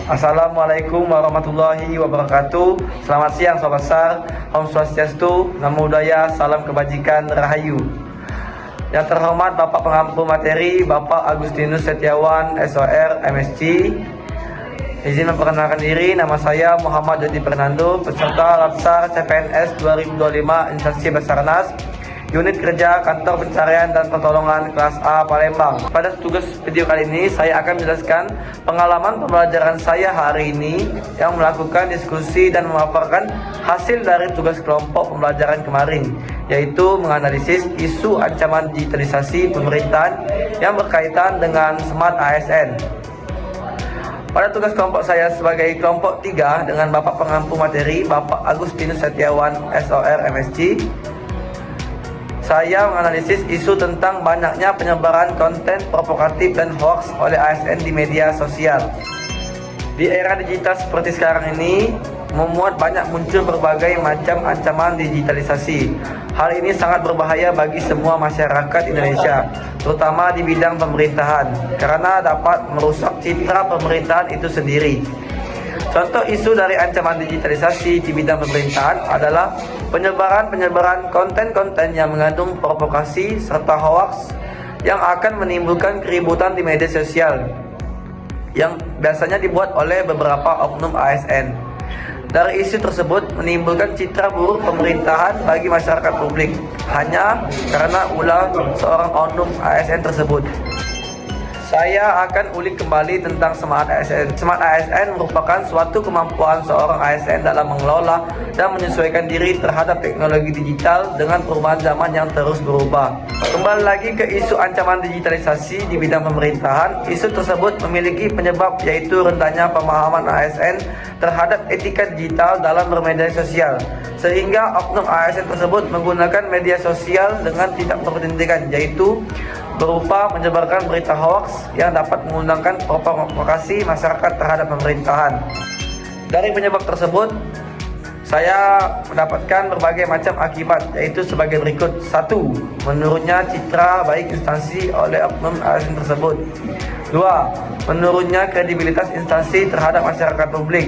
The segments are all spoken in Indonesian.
Assalamualaikum warahmatullahi wabarakatuh. Selamat siang Sobat Besar. Om Swastiastu, Namo Buddhaya, salam kebajikan, rahayu. Yang terhormat Bapak Pengampu Materi, Bapak Agustinus Setiawan, SOR, MSc. Izin memperkenalkan diri, nama saya Muhammad Jody Fernando, peserta Labsar CPNS 2025 Instansi Basarnas, Unit Kerja Kantor Pencarian dan Pertolongan Kelas A Palembang. Pada tugas video kali ini, saya akan menjelaskan pengalaman pembelajaran saya hari ini yang melakukan diskusi dan memaparkan hasil dari tugas kelompok pembelajaran kemarin, yaitu menganalisis isu ancaman digitalisasi pemerintahan yang berkaitan dengan Smart ASN. Pada tugas kelompok saya sebagai kelompok 3 dengan Bapak Pengampu Materi, Bapak Agustinus Setiawan, SOR, MSc, saya menganalisis isu tentang banyaknya penyebaran konten provokatif dan hoax oleh ASN di media sosial. Di era digital seperti sekarang ini, membuat banyak muncul berbagai macam ancaman digitalisasi. Hal ini sangat berbahaya bagi semua masyarakat Indonesia, terutama di bidang pemerintahan, karena dapat merusak citra pemerintahan itu sendiri. Contoh isu dari ancaman digitalisasi di bidang pemerintahan adalah penyebaran konten-konten yang mengandung provokasi serta hoaks yang akan menimbulkan keributan di media sosial yang biasanya dibuat oleh beberapa oknum ASN. Dari isu tersebut menimbulkan citra buruk pemerintahan bagi masyarakat publik hanya karena ulah seorang oknum ASN tersebut. Saya akan ulik kembali tentang Smart ASN. Smart ASN merupakan suatu kemampuan seorang ASN dalam mengelola dan menyesuaikan diri terhadap teknologi digital dengan perubahan zaman yang terus berubah. Kembali lagi ke isu ancaman digitalisasi di bidang pemerintahan, isu tersebut memiliki penyebab, yaitu rendahnya pemahaman ASN terhadap etika digital dalam bermedia sosial, sehingga oknum ASN tersebut menggunakan media sosial dengan tidak berpendidikan, yaitu berupa menyebarkan berita hoax yang dapat mengundangkan provokasi masyarakat terhadap pemerintahan. Dari penyebab tersebut, saya mendapatkan berbagai macam akibat, yaitu sebagai berikut. 1. Menurunnya citra baik instansi oleh oknum ASN tersebut. 2. Menurunnya kredibilitas instansi terhadap masyarakat publik.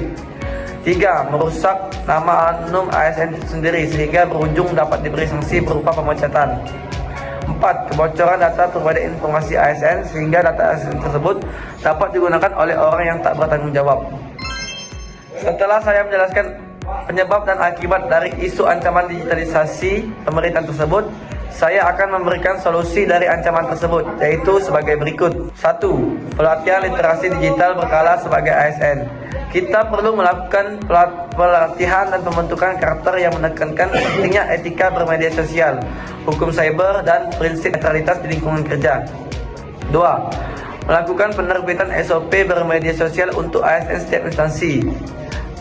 3. Merusak nama oknum ASN sendiri sehingga berujung dapat diberi sanksi berupa pemecatan. 4. Kebocoran data pribadi informasi ASN sehingga data ASN tersebut dapat digunakan oleh orang yang tak bertanggung jawab. Setelah saya menjelaskan penyebab dan akibat dari isu ancaman digitalisasi pemerintahan tersebut, saya akan memberikan solusi dari ancaman tersebut, yaitu sebagai berikut. 1. Pelatihan literasi digital berkala sebagai ASN. Kita perlu melakukan pelatihan dan pembentukan karakter yang menekankan pentingnya etika bermedia sosial, hukum cyber, dan prinsip netralitas di lingkungan kerja. 2. Melakukan penerbitan SOP bermedia sosial untuk ASN setiap instansi,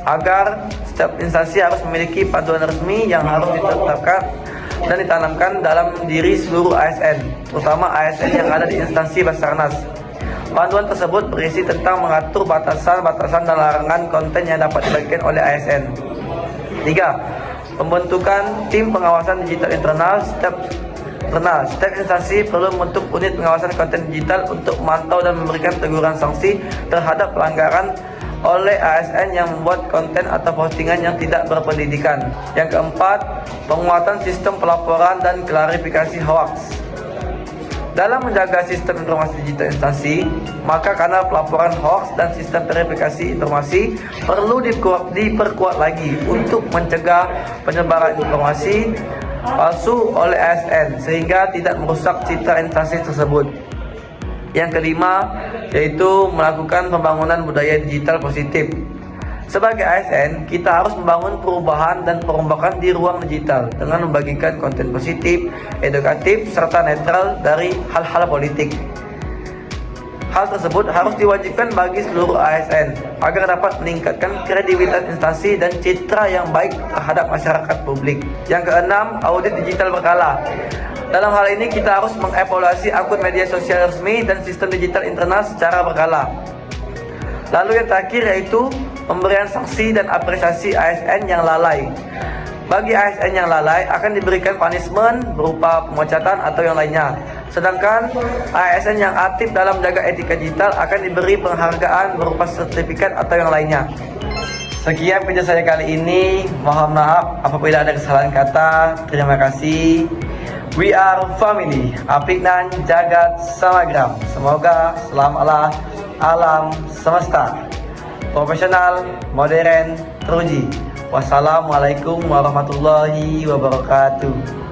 agar setiap instansi harus memiliki panduan resmi yang harus ditetapkan dan ditanamkan dalam diri seluruh ASN, terutama ASN yang ada di instansi Basarnas. Panduan tersebut berisi tentang mengatur batasan-batasan dan larangan konten yang dapat dibagikan oleh ASN. 3. Pembentukan tim pengawasan digital internal. Setiap instansi perlu membentuk unit pengawasan konten digital untuk memantau dan memberikan teguran sanksi terhadap pelanggaran oleh ASN yang membuat konten atau postingan yang tidak berpendidikan. Yang keempat, penguatan sistem pelaporan dan klarifikasi hoax. Dalam menjaga sistem informasi digital instansi, maka kanal pelaporan hoax dan sistem verifikasi informasi perlu diperkuat lagi untuk mencegah penyebaran informasi palsu oleh ASN sehingga tidak merusak citra instansi tersebut. Yang kelima, yaitu melakukan pembangunan budaya digital positif. Sebagai ASN, kita harus membangun perubahan dan perombakan di ruang digital dengan membagikan konten positif, edukatif, serta netral dari hal-hal politik. Hal tersebut harus diwajibkan bagi seluruh ASN agar dapat meningkatkan kredibilitas instansi dan citra yang baik terhadap masyarakat publik. Yang keenam, audit digital berkala. Dalam hal ini kita harus mengevaluasi akun media sosial resmi dan sistem digital internal secara berkala. Lalu yang terakhir, yaitu pemberian sanksi dan apresiasi ASN yang lalai. Bagi ASN yang lalai akan diberikan punishment berupa pemecatan atau yang lainnya. Sedangkan ASN yang aktif dalam menjaga etika digital akan diberi penghargaan berupa sertifikat atau yang lainnya. Sekian video saya kali ini. Mohon maaf apabila ada kesalahan kata. Terima kasih. We are family. Apiknan Jagat Samagram. Semoga selamatlah alam semesta. Profesional, modern, teruji. Wassalamualaikum warahmatullahi wabarakatuh.